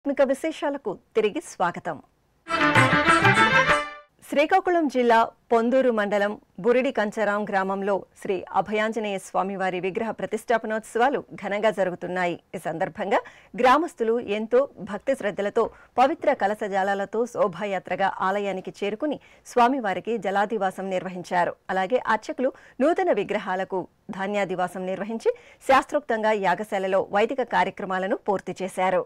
ఆధ్యాత్మిక విశేషాలకు తిరిగి స్వాగతం. శ్రీకాకుళం జిల్లా పొందూరు మండలం బురిడి కంచరాం గ్రామంలో శ్రీ అభయాంజనేయ స్వామివారి విగ్రహ ప్రతిష్టాపనోత్సవాలు ఘనంగా జరుగుతున్నాయి. ఈ సందర్భంగా గ్రామస్తులు ఎంతో భక్తి శ్రద్ధలతో పవిత్ర కలశజాలాలతో శోభాయాత్రగా ఆలయానికి చేరుకుని స్వామివారికి జలాదివాసం నిర్వహించారు. అలాగే అర్చకులు నూతన విగ్రహాలకు ధాన్యాదివాసం నిర్వహించి శాస్త్రోక్తంగా యాగశాలలో వైదిక కార్యక్రమాలను పూర్తి చేశారు.